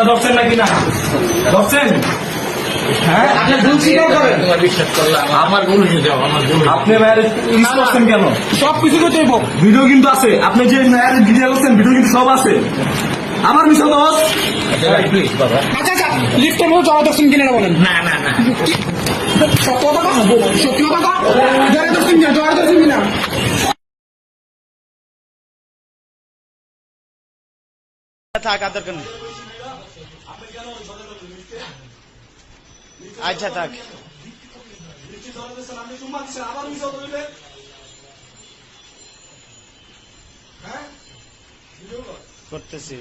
ধরছেন নাকি না ধরছেন? আপনি করছেন কেন? সবকিছু ভিডিও কিন্তু আছে, আপনি যে ভিডিও করছেন ভিডিও কিন্তু সব আছে। আমার বিষয় দোষ লিফটের মধ্যে জড়া দর্শন কিনে বলেন। না না না সত্য কথা সত্যি কথা জড়া দর্শন কিনা জড়া দর্শন কিনা থাক আদর কেন আচ্ছা থাক করতেছি